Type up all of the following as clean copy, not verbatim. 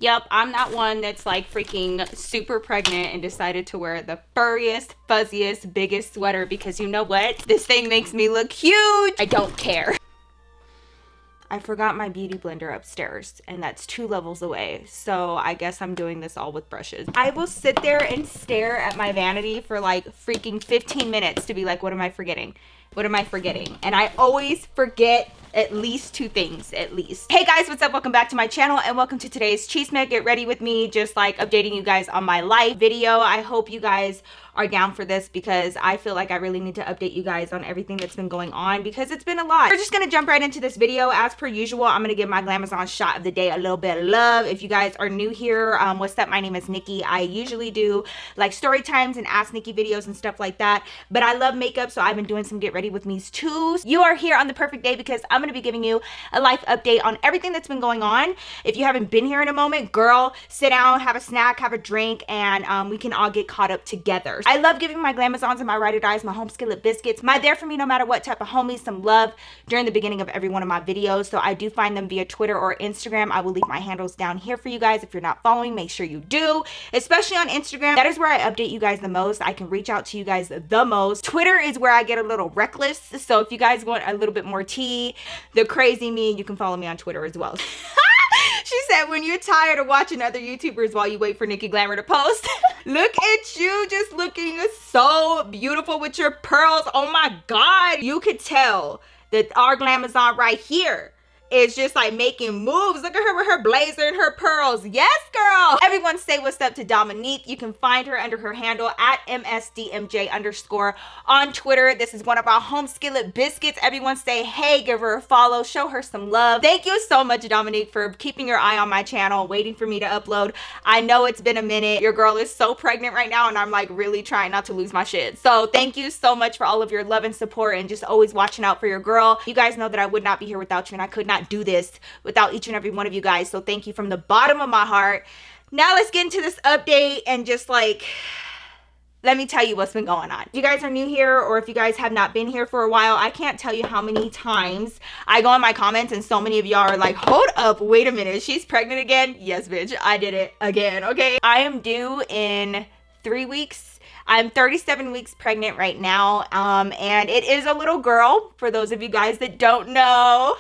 Yep, I'm that one that's like freaking super pregnant and decided to wear the furriest, fuzziest, biggest sweater because you know what? This thing makes me look huge. I don't care. I forgot my beauty blender upstairs and that's 2 levels away. So I guess I'm doing this all with brushes. I will sit there and stare at my vanity for like freaking 15 minutes to be like, what am I forgetting? What am I forgetting? And I always forget at least 2 things, at least. Hey guys, what's up? Welcome back to my channel and welcome to today's Cheesemate. Get ready with me, just like updating you guys on my life video. I hope you guys are down for this because I feel like I really need to update you guys on everything that's been going on because it's been a lot. We're just gonna jump right into this video. As per usual, I'm gonna give my Glamazon shot of the day a little bit of love. If you guys are new here, what's up? My name is Nikki. I usually do like story times and Ask Nikki videos and stuff like that, but I love makeup, so I've been doing some get ready with me's too. You are here on the perfect day because I'm gonna be giving you a life update on everything that's been going on. If you haven't been here in a moment, girl, sit down, have a snack, have a drink, and we can all get caught up together. I love giving my Glamazons and my Ride or Dies, my home skillet biscuits, my there for me no matter what type of homies, some love during the beginning of every one of my videos. So I do find them via Twitter or Instagram. I will leave my handles down here for you guys. If you're not following, make sure you do, especially on Instagram. That is where I update you guys the most. I can reach out to you guys the most. Twitter is where I get a little reckless. So if you guys want a little bit more tea, the crazy me, you can follow me on Twitter as well. She said, when you're tired of watching other YouTubers while you wait for Nikki Glamour to post. Look at you just looking so beautiful with your pearls. Oh my God. You could tell that our Glamazon right here is just like making moves. Look at her with her blazer and her pearls. Yes, girl. Everyone say what's up to Dominique. You can find her under her handle at MSDMJ_ on Twitter. This is one of our home skillet biscuits. Everyone say hey, give her a follow, show her some love. Thank you so much, Dominique, for keeping your eye on my channel, waiting for me to upload. I know it's been a minute. Your girl is so pregnant right now and I'm like really trying not to lose my shit. So thank you so much for all of your love and support and just always watching out for your girl. You guys know that I would not be here without you and I could not do this without each and every one of you guys. So thank you from the bottom of my heart. Now let's get into this update and just like, let me tell you what's been going on. If you guys are new here or if you guys have not been here for a while, I can't tell you how many times I go in my comments and so many of y'all are like, hold up, wait a minute, she's pregnant again? Yes, bitch, I did it again, okay? I am due in 3 weeks. I'm 37 weeks pregnant right now, and it is a little girl, for those of you guys that don't know.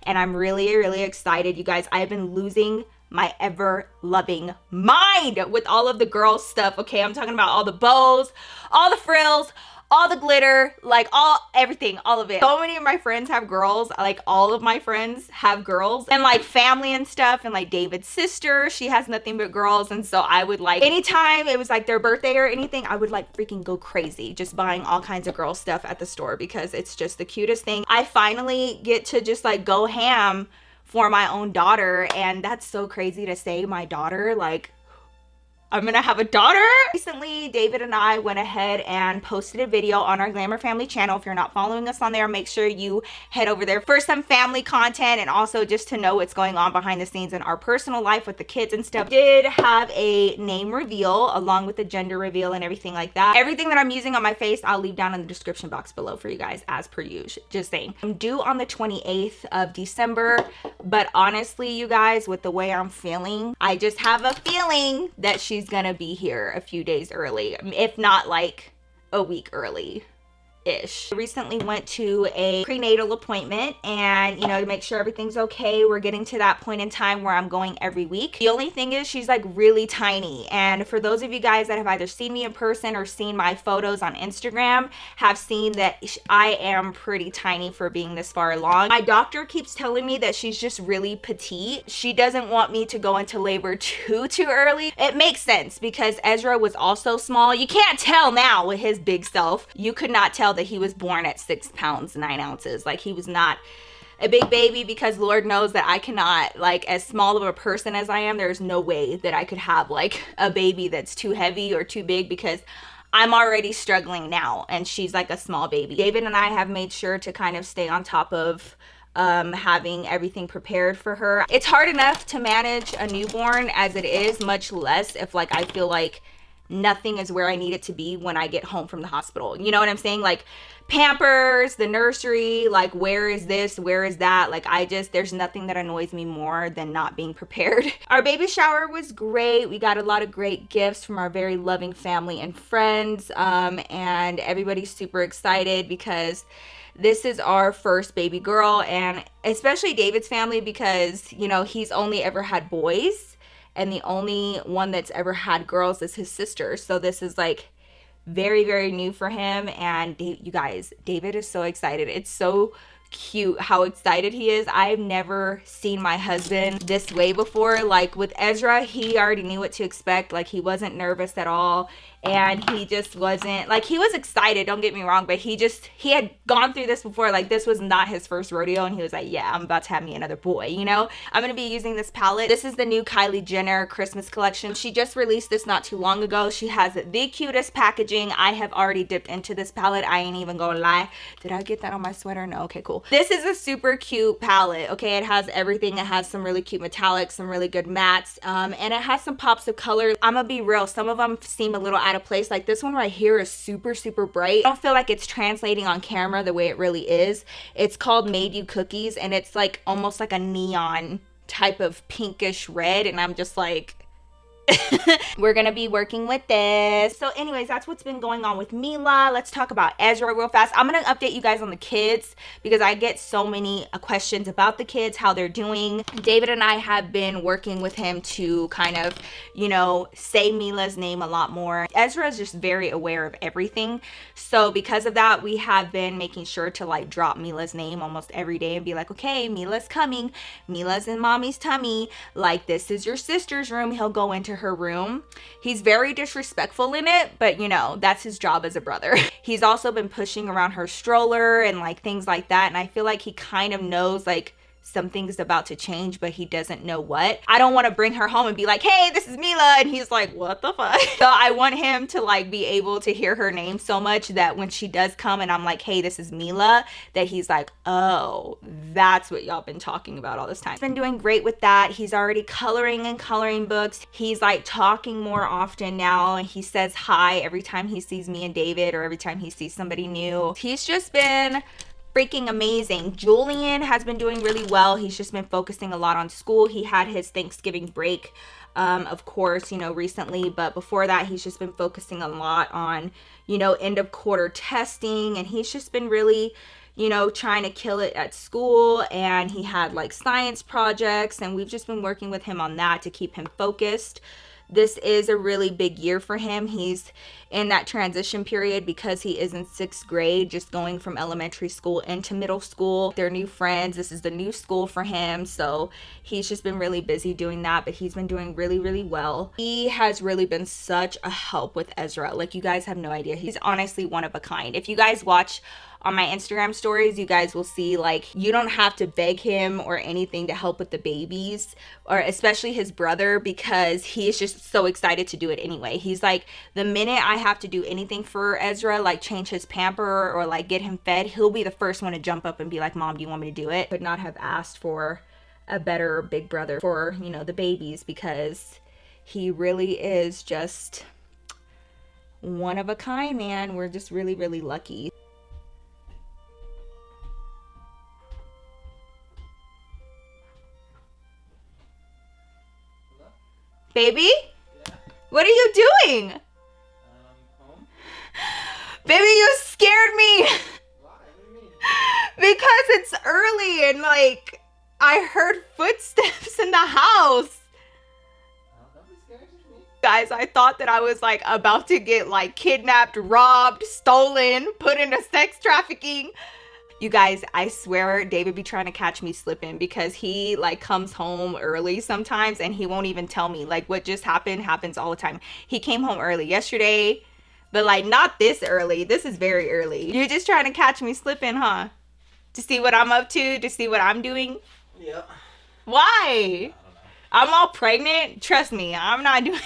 And I'm really, really excited, you guys. I have been losing my ever-loving mind with all of the girl stuff, okay? I'm talking about all the bows, all the frills, all the glitter, like everything, all of it. So many of my friends have girls, like all of my friends have girls and like family and stuff, and like David's sister, she has nothing but girls. And so I would like, anytime it was like their birthday or anything, I would like freaking go crazy just buying all kinds of girl stuff at the store because it's just the cutest thing. I finally get to just like go ham for my own daughter, and that's so crazy to say, my daughter, like I'm gonna have a daughter. Recently, David and I went ahead and posted a video on our Glamour Family channel. If you're not following us on there, make sure you head over there for some family content and also just to know what's going on behind the scenes in our personal life with the kids and stuff. Did have a name reveal along with the gender reveal and everything like that. Everything that I'm using on my face, I'll leave down in the description box below for you guys as per usual. Just saying. I'm due on the 28th of December, but honestly, you guys, with the way I'm feeling, I just have a feeling that she's gonna be here a few days early, if not like a week early ish. I recently went to a prenatal appointment and, you know, to make sure everything's okay. We're getting to that point in time where I'm going every week. The only thing is she's like really tiny, and for those of you guys that have either seen me in person or seen my photos on Instagram have seen that I am pretty tiny for being this far along. My doctor keeps telling me that she's just really petite. She doesn't want me to go into labor too early. It makes sense because Ezra was also small. You can't tell now with his big self. You could not tell that he was born at 6 pounds 9 ounces. Like, he was not a big baby because Lord knows that I cannot, like, as small of a person as I am, there's no way that I could have like a baby that's too heavy or too big because I'm already struggling now and she's like a small baby. David and I have made sure to kind of stay on top of having everything prepared for her. It's hard enough to manage a newborn as it is, much less if like I feel like nothing is where I need it to be when I get home from the hospital. You know what I'm saying? Like Pampers, the nursery, like where is this, where is that? Like there's nothing that annoys me more than not being prepared. Our baby shower was great. We got a lot of great gifts from our very loving family and friends, and everybody's super excited because this is our first baby girl, and especially David's family, because, you know, he's only ever had boys, and the only one that's ever had girls is his sister. So this is like very, very new for him. And you guys, David is so excited. It's so cute how excited he is. I've never seen my husband this way before. Like with Ezra, he already knew what to expect. Like he wasn't nervous at all, and he just wasn't, like, he was excited, don't get me wrong, but he had gone through this before. Like this was not his first rodeo, and he was like, yeah, I'm about to have me another boy, you know. I'm gonna be using this palette. This is the new Kylie Jenner Christmas collection. She just released this not too long ago. She has the cutest packaging. I have already dipped into this palette. I ain't even gonna lie. Did I get that on my sweater? No. Okay, cool. This is a super cute palette. Okay, it has everything. It has some really cute metallics, some really good mattes, and it has some pops of color. I'm gonna be real, some of them seem a little out of place. Like this one right here is super, super bright. I don't feel like it's translating on camera the way it really is. It's called Made You Cookies, and it's like almost like a neon type of pinkish red, and I'm just like, we're gonna be working with this. So anyways, that's what's been going on with Mila. Let's talk about Ezra real fast. I'm gonna update you guys on the kids because I get so many questions about the kids, how they're doing. David and I have been working with him to kind of, you know, say Mila's name a lot more. Ezra is just very aware of everything, so because of that, we have been making sure to like drop Mila's name almost every day and be like, okay, Mila's coming, Mila's in mommy's tummy, like this is your sister's room. He'll go into her room. He's very disrespectful in it, but you know, that's his job as a brother. He's also been pushing around her stroller and like things like that, and I feel like he kind of knows like something's about to change, but he doesn't know what. I don't want to bring her home and be like, hey, this is Mila, and he's like, what the fuck? So I want him to like be able to hear her name so much that when she does come and I'm like, hey, this is Mila, that he's like, oh, that's what y'all been talking about all this time. He's been doing great with that. He's already coloring in coloring books. He's like talking more often now, and he says hi every time he sees me and David, or every time he sees somebody new. He's just been freaking amazing. Julian has been doing really well. He's just been focusing a lot on school. He had his Thanksgiving break, of course, you know, recently, but before that, he's just been focusing a lot on, you know, end of quarter testing, and he's just been really, you know, trying to kill it at school. And he had like science projects, and we've just been working with him on that to keep him focused. This is a really big year for him. He's in that transition period because he is in 6th grade, just going from elementary school into middle school. They're new friends. This is the new school for him. So he's just been really busy doing that, but he's been doing really, really well. He has really been such a help with Ezra. Like, you guys have no idea. He's honestly one of a kind. If you guys watch on my Instagram stories, you guys will see, like, you don't have to beg him or anything to help with the babies, or especially his brother, because he's just so excited to do it anyway. He's like, the minute I have to do anything for Ezra, like change his pamper or like get him fed, he'll be the first one to jump up and be like, Mom, do you want me to do it? Could not have asked for a better big brother for, you know, the babies, because he really is just one of a kind, man. We're just really, really lucky. Baby? Yeah. What are you doing? Home. Baby, you scared me. Why? What do you mean? Because it's early and like I heard footsteps in the house. Don't be scared of me. Guys, I thought that I was like about to get like kidnapped, robbed, stolen, put into sex trafficking. You guys, I swear David be trying to catch me slipping, because he like comes home early sometimes and he won't even tell me. Like, what just happened happens all the time. He came home early yesterday, but like not this early. This is very early. You're just trying to catch me slipping, huh? To see what I'm up to see what I'm doing? Yeah. Why? I'm all pregnant. Trust me, I'm not doing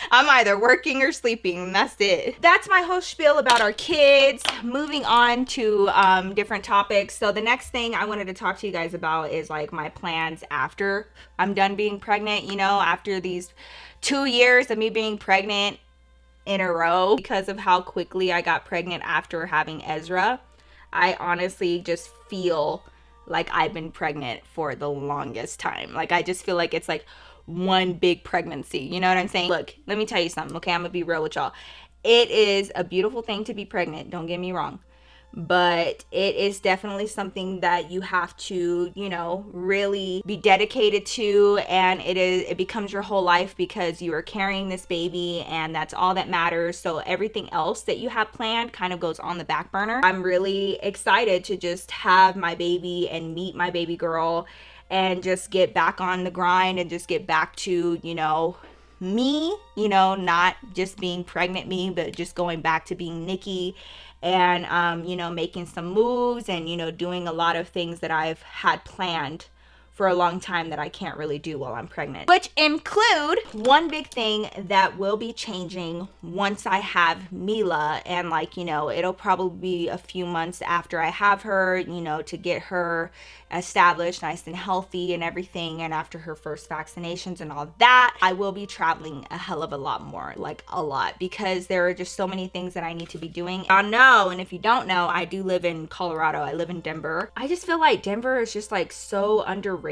I'm either working or sleeping. That's it. That's my whole spiel about our kids. Moving on to different topics. So the next thing I wanted to talk to you guys about is like my plans after I'm done being pregnant. You know, after these 2 years of me being pregnant, in a row because of how quickly I got pregnant after having Ezra. I honestly just feel like I've been pregnant for the longest time. Like, I just feel like it's like one big pregnancy. You know what I'm saying? Look, let me tell you something, okay? I'm gonna be real with y'all. It is a beautiful thing to be pregnant, don't get me wrong. But it is definitely something that you have to, you know, really be dedicated to, and it becomes your whole life because you are carrying this baby and that's all that matters. So everything else that you have planned kind of goes on the back burner. I'm really excited to just have my baby and meet my baby girl and just get back on the grind and just get back to, you know, me, you know, not just being pregnant me, but just going back to being Nikki and, you know, making some moves and, you know, doing a lot of things that I've had planned for a long time that I can't really do while I'm pregnant. Which include one big thing that will be changing once I have Mila, and like, you know, it'll probably be a few months after I have her, you know, to get her established nice and healthy and everything, and after her first vaccinations and all that, I will be traveling a hell of a lot more, like a lot, because there are just so many things that I need to be doing. I know, and if you don't know, I do live in Colorado. I live in Denver. I just feel like Denver is just like so underrated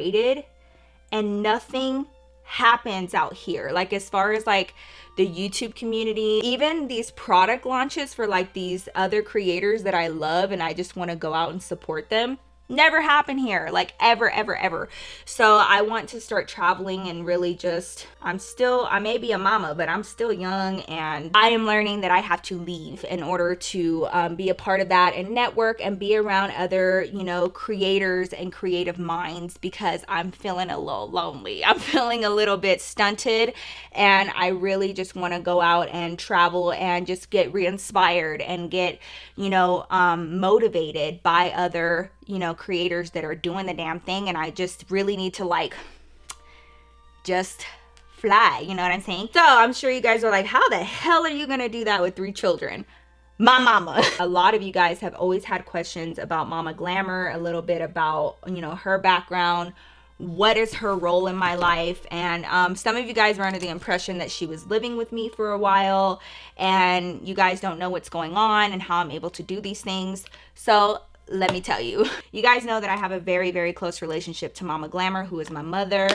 and nothing happens out here, like as far as like the YouTube community, even these product launches for like these other creators that I love and I just want to go out and support them, never happen here, like ever, ever, ever. So I want to start traveling and really just, I may be a mama, but I'm still young, and I am learning that I have to leave in order to be a part of that and network and be around other, you know, creators and creative minds, because I'm feeling a little lonely. I'm feeling a little bit stunted, and I really just want to go out and travel and just get re-inspired and get, you know, motivated by other, you know, creators that are doing the damn thing. And I just really need to like just fly, you know what I'm saying? So I'm sure you guys are like, how the hell are you gonna do that with 3 children? My mama. A lot of you guys have always had questions about Mama Glamour, a little bit about, you know, her background, what is her role in my life, and some of you guys were under the impression that she was living with me for a while and you guys don't know what's going on and how I'm able to do these things. So let me tell you, you guys know that I have a very, very close relationship to Mama Glamour, who is my mother.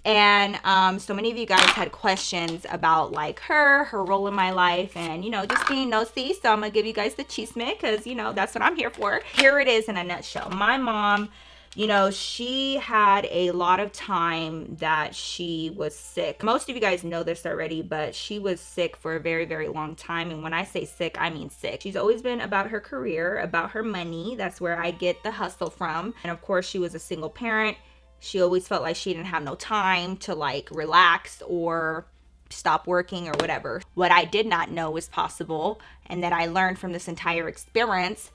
And so many of you guys had questions about like her role in my life and, you know, just being nosy. So I'm gonna give you guys the chisme because, you know, that's what I'm here for. Here it is in a nutshell. My mom, you know, she had a lot of time that she was sick. Most of you guys know this already, but she was sick for a very, very long time. And when I say sick, I mean sick. She's always been about her career, about her money. That's where I get the hustle from. And of course, she was a single parent. She always felt like she didn't have no time to like relax or stop working or whatever. What I did not know was possible, and that I learned from this entire experience,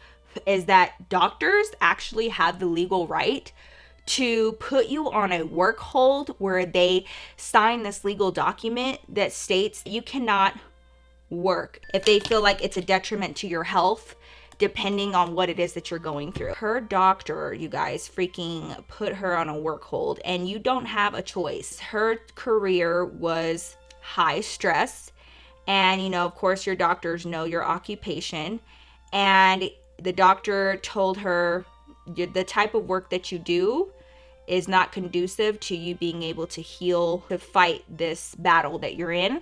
is that doctors actually have the legal right to put you on a work hold where they sign this legal document that states you cannot work if they feel like it's a detriment to your health, depending on what it is that you're going through. Her doctor, you guys, freaking put her on a work hold, and you don't have a choice. Her career was high stress, and you know, of course, your doctors know your occupation, and the doctor told her the type of work that you do is not conducive to you being able to heal, to fight this battle that you're in.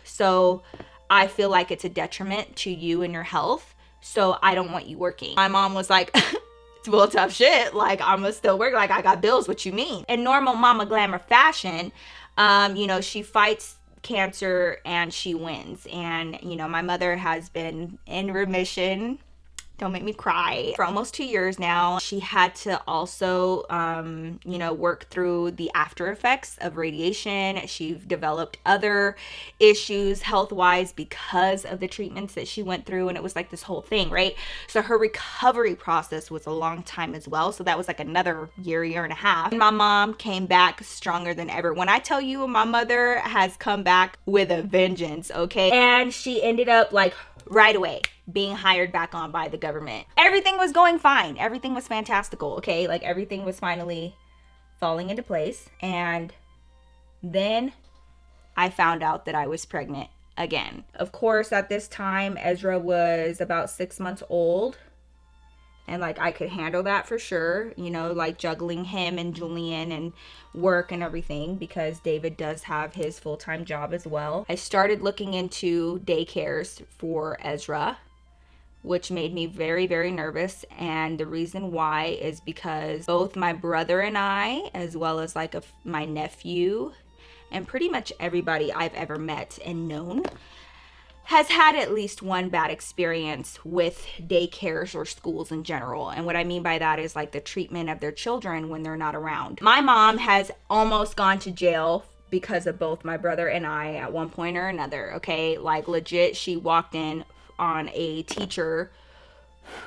So I feel like it's a detriment to you and your health. So I don't want you working. My mom was like, well, tough shit. Like, I'm gonna still work. Like, I got bills. What you mean? In normal Mama Glamour fashion, you know, she fights cancer and she wins. And, you know, my mother has been in remission, don't make me cry, for almost 2 years now. She had to also, you know, work through the after effects of radiation. She developed other issues health-wise because of the treatments that she went through, and it was like this whole thing, right? So her recovery process was a long time as well. So that was like another year and a half. And my mom came back stronger than ever. When I tell you, my mother has come back with a vengeance, okay? And she ended up like right away being hired back on by the government. Everything was going fine. Everything was fantastical, okay? Like, everything was finally falling into place. And then I found out that I was pregnant again. Of course, at this time, Ezra was about 6 months old. And like I could handle that for sure, you know, like juggling him and Julian and work and everything, because David does have his full-time job as well. I started looking into daycares for Ezra, which made me very, very nervous. And the reason why is because both my brother and I, as well as like my nephew, and pretty much everybody I've ever met and known, has had at least one bad experience with daycares or schools in general. And what I mean by that is like the treatment of their children when they're not around. My mom has almost gone to jail because of both my brother and I at one point or another, okay? Like legit, she walked in on a teacher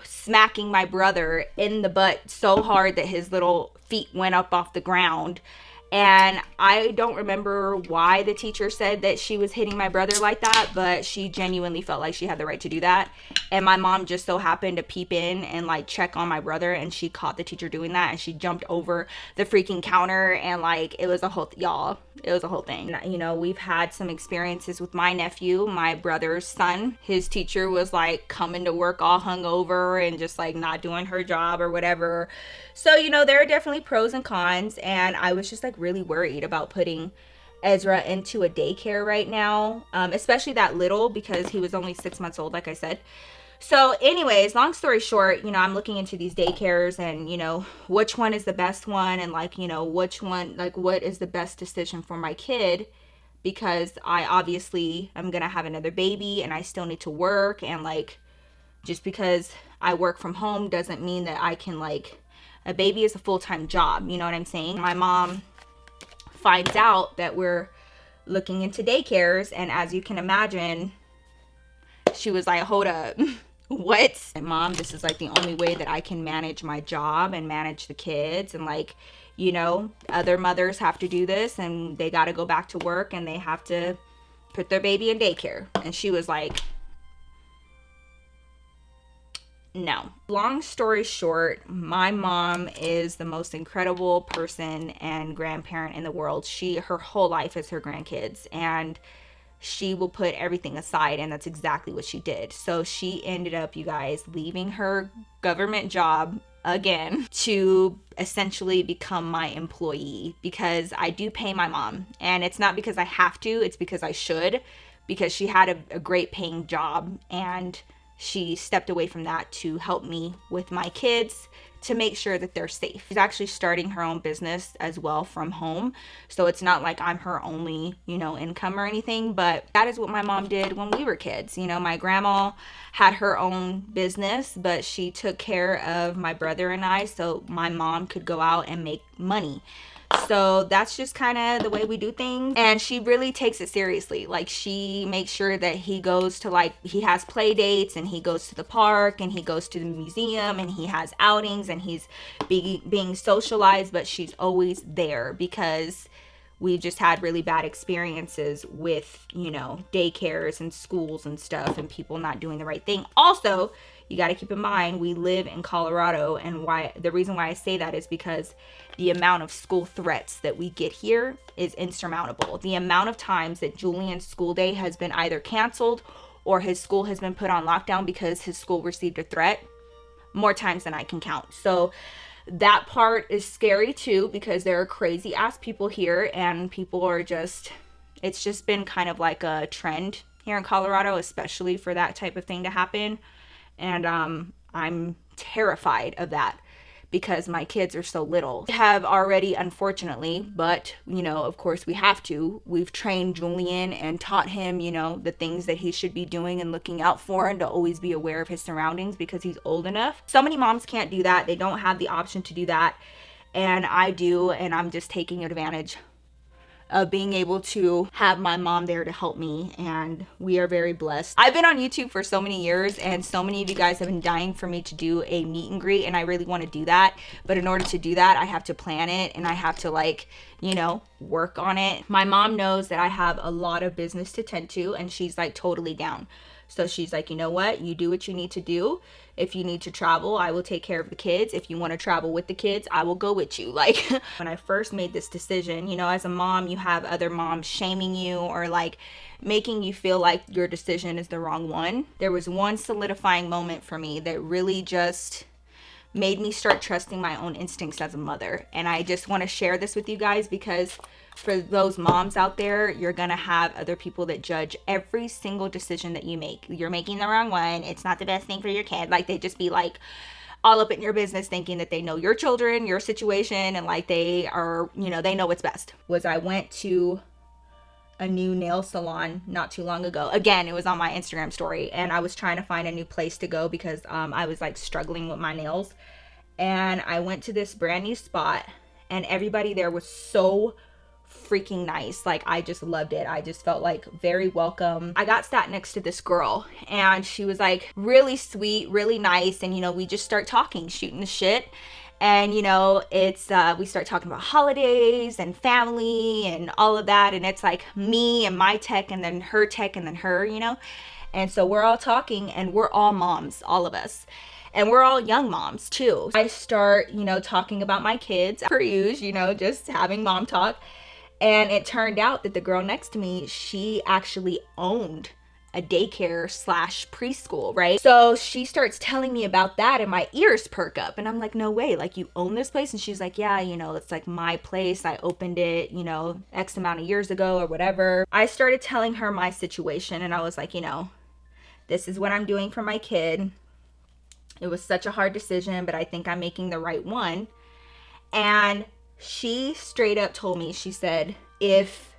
smacking my brother in the butt so hard that his little feet went up off the ground. And I don't remember why the teacher said that she was hitting my brother like that, but she genuinely felt like she had the right to do that. And my mom just so happened to peep in and like check on my brother, and she caught the teacher doing that, and she jumped over the freaking counter, and like it was a whole y'all, it was a whole thing. You know, we've had some experiences with my nephew, my brother's son. His teacher was like coming to work all hungover and just like not doing her job or whatever. So, you know, there are definitely pros and cons, and I was just like really worried about putting Ezra into a daycare right now, especially that little, because he was only 6 months old, like I said. So anyways, long story short, you know, I'm looking into these daycares and, you know, which one is the best one, and like, you know, which one, like what is the best decision for my kid, because I obviously I'm gonna have another baby and I still need to work, and like just because I work from home doesn't mean that I can, like, a baby is a full-time job, you know what I'm saying? My mom finds out that we're looking into daycares, and as you can imagine, she was like, hold up, what? And Mom, this is like the only way that I can manage my job and manage the kids, and like, you know, other mothers have to do this and they got to go back to work and they have to put their baby in daycare. And she was like, no. Long story short, my mom is the most incredible person and grandparent in the world. Her whole life is her grandkids, and she will put everything aside, and that's exactly what she did. So she ended up, you guys, leaving her government job again to essentially become my employee, because I do pay my mom, and it's not because I have to, it's because I should, because she had a great paying job, and she stepped away from that to help me with my kids, to make sure that they're safe. She's actually starting her own business as well from home. So it's not like I'm her only, you know, income or anything, but that is what my mom did when we were kids. You know, my grandma had her own business, but she took care of my brother and I so my mom could go out and make money. So that's just kind of the way we do things. And she really takes it seriously. Like, she makes sure that he goes to, like, he has play dates, and he goes to the park, and he goes to the museum, and he has outings, and he's being socialized, but she's always there, because we've just had really bad experiences with, you know, daycares and schools and stuff, and people not doing the right thing. Also, you got to keep in mind, we live in Colorado, and the reason why I say that is because the amount of school threats that we get here is insurmountable. The amount of times that Julian's school day has been either canceled or his school has been put on lockdown because his school received a threat, more times than I can count. So that part is scary too, because there are crazy ass people here, and people are just, it's just been kind of like a trend here in Colorado, especially for that type of thing to happen. And I'm terrified of that, because my kids are so little. We have already, unfortunately, but, you know, of course we have to, we've trained Julian and taught him, you know, the things that he should be doing and looking out for, and to always be aware of his surroundings, because he's old enough. So many moms can't do that. They don't have the option to do that, and I do, and I'm just taking advantage of being able to have my mom there to help me, and we are very blessed. I've been on YouTube for so many years, and so many of you guys have been dying for me to do a meet and greet, and I really want to do that, but in order to do that, I have to plan it, and I have to, like, you know, work on it. My mom knows that I have a lot of business to tend to, and she's like totally down. So she's like, you know what, you do what you need to do. If you need to travel, I will take care of the kids. If you want to travel with the kids, I will go with you. Like, when I first made this decision, you know, as a mom, you have other moms shaming you or like making you feel like your decision is the wrong one. There was one solidifying moment for me that really just made me start trusting my own instincts as a mother. And I just want to share this with you guys because for those moms out there, you're gonna have other people that judge every single decision that you make. You're making the wrong one. It's not the best thing for your kid. Like, they just be like all up in your business thinking that they know your children, your situation, and like they are, you know, they know what's best. I went to a new nail salon not too long ago. Again, it was on my Instagram story, and I was trying to find a new place to go because I was like struggling with my nails. And I went to this brand new spot, and everybody there was so freaking nice. Like, I just loved it. I just felt like very welcome. I got sat next to this girl, and she was like really sweet, really nice, and you know, we just start talking, shooting the shit. And you know, it's we start talking about holidays and family and all of that, and it's like me and my tech and then her tech and then her, you know. And so we're all talking, and we're all moms, all of us, and we're all young moms too. I start, you know, talking about my kids per usual, you know, just having mom talk. And it turned out that the girl next to me, she actually owned a daycare / preschool, right? So she starts telling me about that, and my ears perk up, and I'm like, no way, like, you own this place? And she's like, yeah, you know, it's like my place. I opened it, you know, X amount of years ago or whatever. I started telling her my situation, and I was like, you know, this is what I'm doing for my kid. It was such a hard decision, but I think I'm making the right one. And she straight up told me, she said, if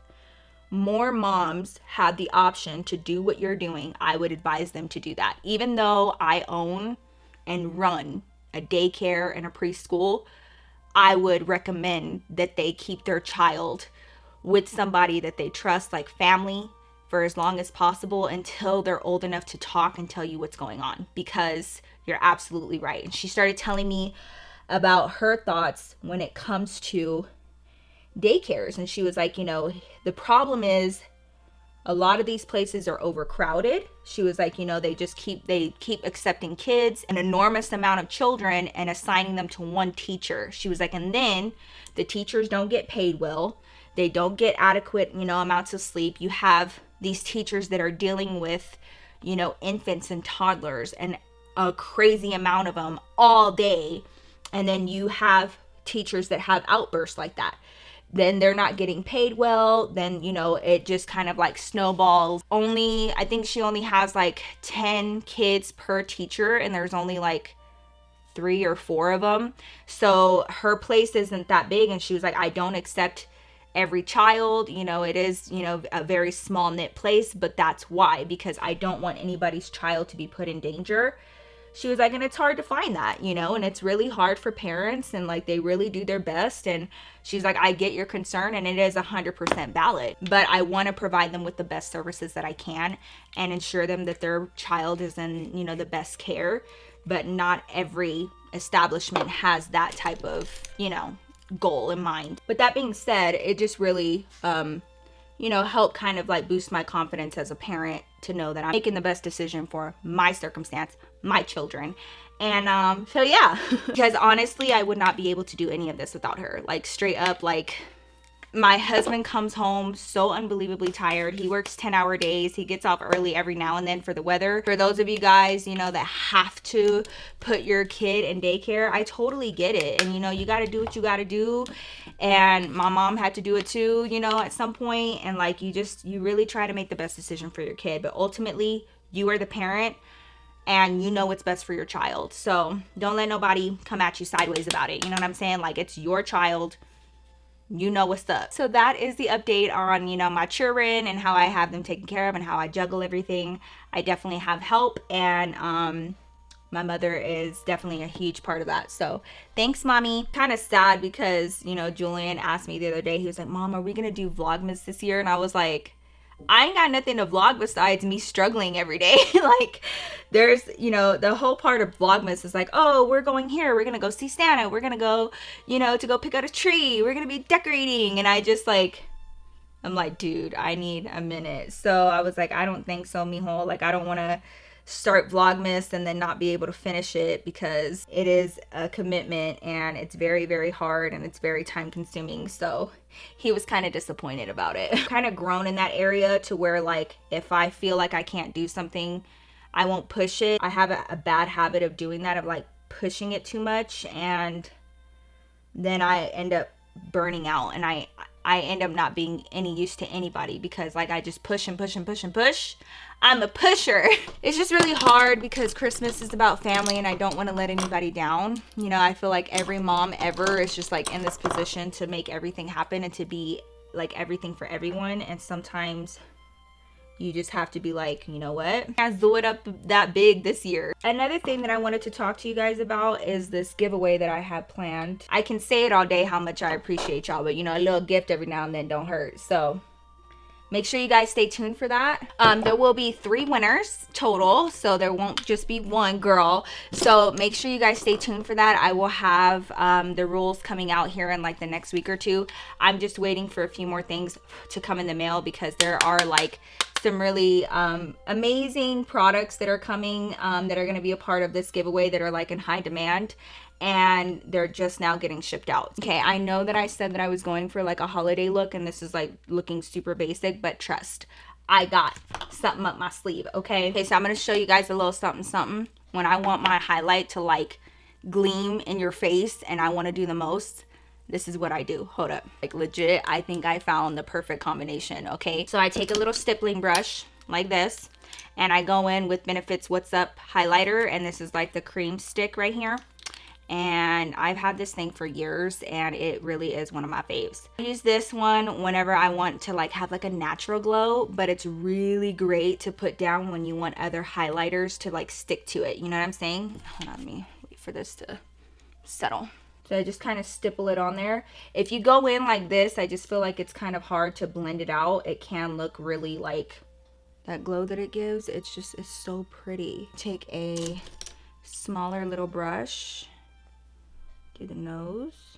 more moms had the option to do what you're doing, I would advise them to do that. Even though I own and run a daycare and a preschool, I would recommend that they keep their child with somebody that they trust, like family, for as long as possible until they're old enough to talk and tell you what's going on, because you're absolutely right. And she started telling me about her thoughts when it comes to daycares, and she was like, you know, the problem is a lot of these places are overcrowded. She was like, you know, they keep accepting kids, an enormous amount of children, and assigning them to one teacher. She was like, and then the teachers don't get paid well. They don't get adequate, you know, amounts of sleep. You have these teachers that are dealing with, you know, infants and toddlers and a crazy amount of them all day. And then you have teachers that have outbursts like that. Then they're not getting paid well. Then, you know, it just kind of like snowballs. I think she only has like 10 kids per teacher, and there's only like 3 or 4 of them. So her place isn't that big. And she was like, I don't accept every child. You know, it is, you know, a very small knit place, but that's why, because I don't want anybody's child to be put in danger. She was like, and it's hard to find that, you know, and it's really hard for parents, and like they really do their best. And she's like, I get your concern, and it is 100% valid, but I want to provide them with the best services that I can and ensure them that their child is in, you know, the best care. But not every establishment has that type of, you know, goal in mind. But that being said, it just really, you know, helped kind of like boost my confidence as a parent to know that I'm making the best decision for my circumstance, my children. And so yeah, because honestly, I would not be able to do any of this without her. Like, straight up, like, my husband comes home so unbelievably tired. He works 10-hour days. He gets off early every now and then for the weather. For those of you guys, you know, that have to put your kid in daycare, I totally get it. And, you know, you got to do what you got to do. And my mom had to do it too, you know, at some point. And like, you really try to make the best decision for your kid. But ultimately, you are the parent, and you know what's best for your child. So don't let nobody come at you sideways about it. You know what I'm saying? Like, it's your child. You know what's up. So that is the update on, you know, my children and how I have them taken care of and how I juggle everything. I definitely have help, and my mother is definitely a huge part of that. So thanks, mommy. Kind of sad because, you know, Julian asked me the other day, he was like, Mom, are we gonna do Vlogmas this year? And I was like, I ain't got nothing to vlog besides me struggling every day. Like, there's, you know, the whole part of Vlogmas is like, oh, we're going here, we're gonna go see Santa, we're gonna go, you know, to go pick out a tree, we're gonna be decorating. And I just like, I'm like, dude, I need a minute. So I was like, I don't think so, mijo. Like, I don't want to start Vlogmas and then not be able to finish it, because it is a commitment and it's very, very hard and it's very time consuming. So he was kind of disappointed about it. Kind of grown in that area to where, like, if I feel like I can't do something, I won't push it. I have a bad habit of doing that, of like pushing it too much, and then I end up burning out, and I end up not being any use to anybody, because like I just push and push and push and push. I'm a pusher. It's just really hard because Christmas is about family and I don't want to let anybody down. You know, I feel like every mom ever is just like in this position to make everything happen and to be like everything for everyone. And sometimes you just have to be like, you know what? I blew it up that big this year. Another thing that I wanted to talk to you guys about is this giveaway that I have planned. I can say it all day how much I appreciate y'all, but you know, a little gift every now and then don't hurt. So make sure you guys stay tuned for that. There will be 3 winners total, so there won't just be one girl. So make sure you guys stay tuned for that. I will have the rules coming out here in like the next week or 2. I'm just waiting for a few more things to come in the mail, because there are like some really amazing products that are coming that are going to be a part of this giveaway that are like in high demand, and they're just now getting shipped out. Okay, I know that I said that I was going for like a holiday look, and this is like looking super basic, but trust, I got something up my sleeve. Okay, so I'm going to show you guys a little something something when I want my highlight to like gleam in your face and I want to do the most. This is what I do. Hold up. Like legit, I think I found the perfect combination. Okay, so I take a little stippling brush like this, and I go in with Benefit's What's Up highlighter, and this is like the cream stick right here. And I've had this thing for years and it really is one of my faves. I use this one whenever I want to like have like a natural glow, but it's really great to put down when you want other highlighters to like stick to it. You know what I'm saying? Hold on, let me wait for this to settle. So I just kind of stipple it on there. If you go in like this, I just feel like it's kind of hard to blend it out. It can look really like that glow that it gives. It's just, it's so pretty. Take a smaller little brush, do the nose.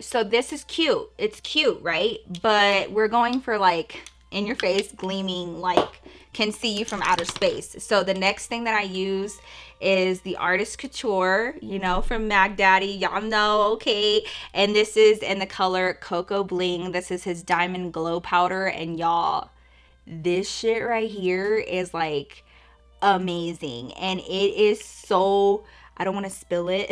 So this is cute. It's cute, right? But we're going for like in your face, gleaming, like can see you from outer space. So the next thing that I use is the Artist Couture, you know, from Mag Daddy. Y'all know, okay? And this is in the color Coco Bling. This is his Diamond Glow Powder. And y'all, this shit right here is like amazing. And it is so, I don't want to spill it,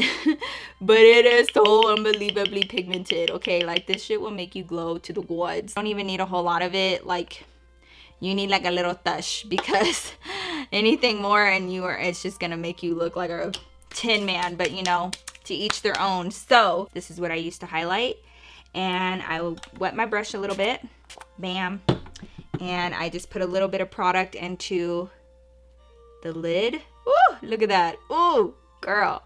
but it is so unbelievably pigmented, okay? Like this shit will make you glow to the gods. Don't even need a whole lot of it. Like you need like a little touch, because anything more and it's just gonna make you look like a tin man. But you know, to each their own. So this is what I use to highlight, and I will wet my brush a little bit, bam, and I just put a little bit of product into the lid. Ooh, look at that. Ooh, girl.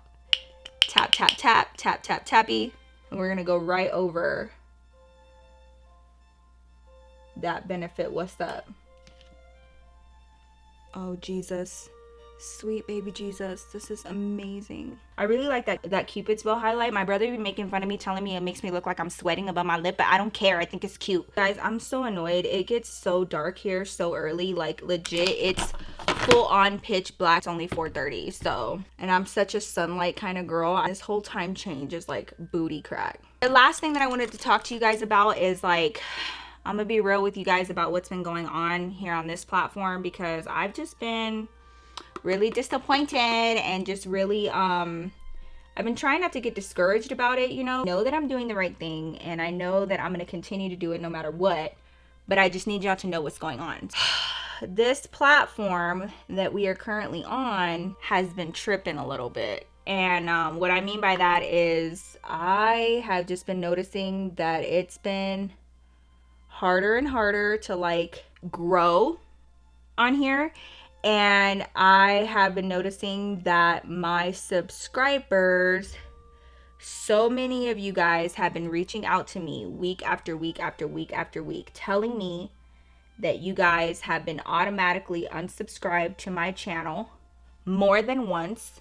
Tap, tap, tap, tap, tap, tappy. And we're gonna go right over that Benefit What's Up. Oh, Jesus. Sweet baby Jesus. This is amazing. I really like that Cupid's bow highlight. My brother be making fun of me, telling me it makes me look like I'm sweating above my lip, but I don't care. I think it's cute. Guys, I'm so annoyed. It gets so dark here so early. Like legit, it's full on pitch black. It's only 4:30. So, and I'm such a sunlight kind of girl. This whole time change is like booty crack. The last thing that I wanted to talk to you guys about is like, I'm gonna be real with you guys about what's been going on here on this platform, because I've just been really disappointed and just really I've been trying not to get discouraged about it. You know that I'm doing the right thing, and I know that I'm gonna continue to do it no matter what, but I just need y'all to know what's going on. This platform that we are currently on has been tripping a little bit. And what I mean by that is I have just been noticing that it's been harder and harder to like grow on here. And I have been noticing that my subscribers So many of you guys have been reaching out to me week after week after week after week, telling me that you guys have been automatically unsubscribed to my channel more than once,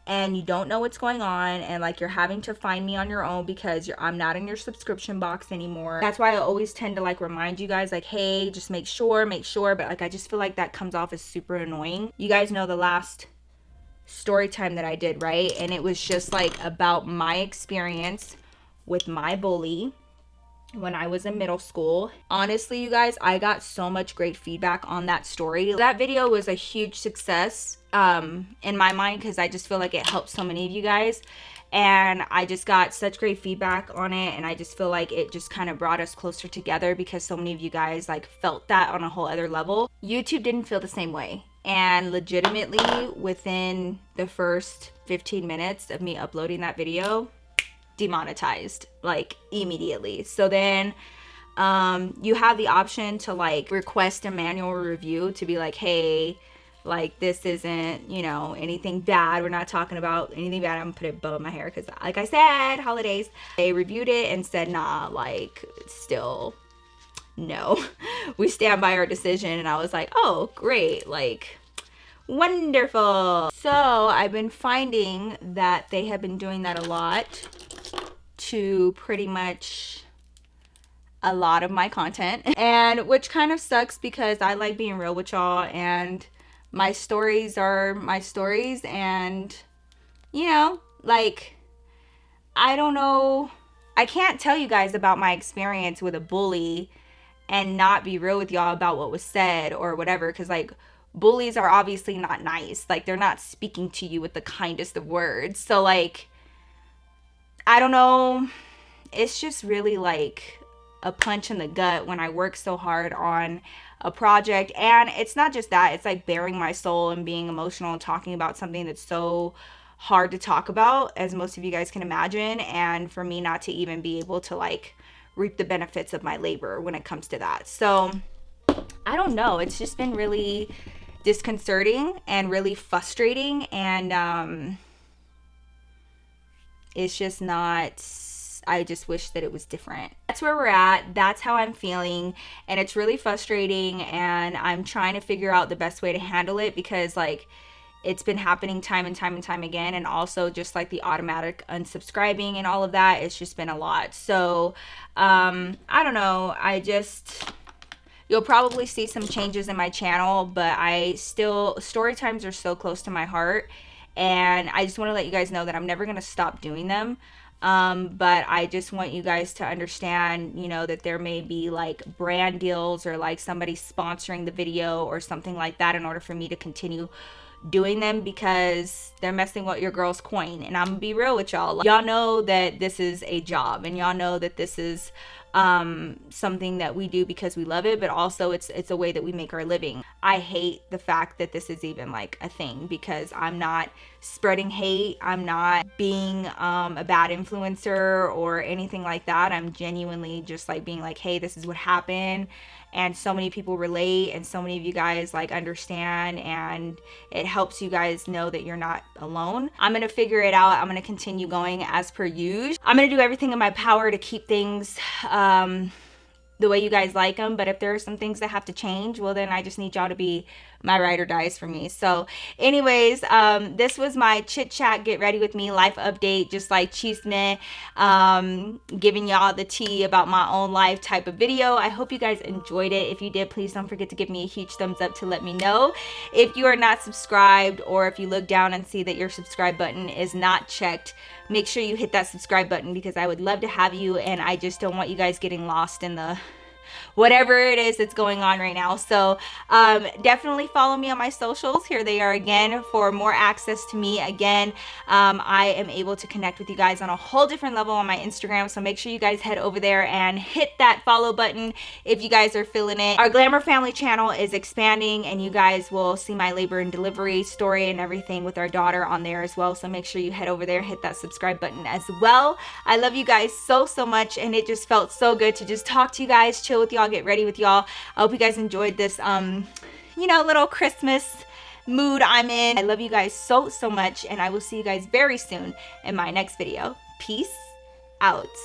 and you don't know what's going on, and like you're having to find me on your own because I'm not in your subscription box anymore. That's why I always tend to like remind you guys like, hey, just make sure, but like I just feel like that comes off as super annoying. You guys know the last story time that I did, right? And it was just like about my experience with my bully when I was in middle school. Honestly, you guys, I got so much great feedback on that story. That video was a huge success in my mind because I just feel like it helped so many of you guys, and I just got such great feedback on it, and I just feel like it just kind of brought us closer together because so many of you guys like felt that on a whole other level. YouTube didn't feel the same way, and legitimately within the first 15 minutes of me uploading that video, demonetized like immediately. So then you have the option to like request a manual review to be like, hey, like this isn't, you know, anything bad, we're not talking about anything bad. I'm gonna put a bow in my hair because like I said, holidays. They reviewed it and said, nah, like still no, we stand by our decision. And I was like, oh great, like wonderful. So I've been finding that they have been doing that a lot to pretty much a lot of my content, and which kind of sucks because I like being real with y'all, and my stories are my stories, and you know, like I don't know, I can't tell you guys about my experience with a bully and not be real with y'all about what was said or whatever, because like bullies are obviously not nice. Like they're not speaking to you with the kindest of words. So like I don't know, it's just really like a punch in the gut when I work so hard on a project. And it's not just that, it's like bearing my soul and being emotional and talking about something that's so hard to talk about, as most of you guys can imagine, and for me not to even be able to like reap the benefits of my labor when it comes to that. So I don't know, it's just been really disconcerting and really frustrating, and it's just not, I just wish that it was different. That's where we're at. That's how I'm feeling. And it's really frustrating. And I'm trying to figure out the best way to handle it because like it's been happening time and time and time again. And also just like the automatic unsubscribing and all of that. It's just been a lot. So I don't know. You'll probably see some changes in my channel, but story times are so close to my heart. And I just want to let you guys know that I'm never going to stop doing them. But I just want you guys to understand, you know, that there may be like brand deals or like somebody sponsoring the video or something like that in order for me to continue doing them, because they're messing with your girl's coin. And I'm gonna be real with y'all. Y'all know that this is a job, and y'all know that this is something that we do because we love it, but also it's a way that we make our living. I hate the fact that this is even like a thing, because I'm not spreading hate, I'm not being a bad influencer or anything like that. I'm genuinely just like being like, hey, this is what happened, and so many people relate, and so many of you guys like understand, and it helps you guys know that you're not alone. I'm gonna figure it out. I'm gonna continue going as per usual. I'm gonna do everything in my power to keep things the way you guys like them, but if there are some things that have to change, well then I just need y'all to be my ride or dies for me. So anyways, this was my chit chat, get ready with me life update, just like chisme, giving y'all the tea about my own life type of video. I hope you guys enjoyed it. If you did, please don't forget to give me a huge thumbs up to let me know. If you are not subscribed, or if you look down and see that your subscribe button is not checked, make sure you hit that subscribe button, because I would love to have you, and I just don't want you guys getting lost in the whatever it is that's going on right now. So definitely follow me on my socials. Here they are again for more access to me. Again, I am able to connect with you guys on a whole different level on my Instagram, so make sure you guys head over there and hit that follow button if you guys are feeling it. Our Glamour family channel is expanding, and you guys will see my labor and delivery story and everything with our daughter on there as well, so make sure you head over there, hit that subscribe button as well. I love you guys so much, and it just felt so good to just talk to you guys, chill with y'all, get ready with y'all. I hope you guys enjoyed this you know, little Christmas mood I'm in. I love you guys so much, and I will see you guys very soon in my next video. Peace out.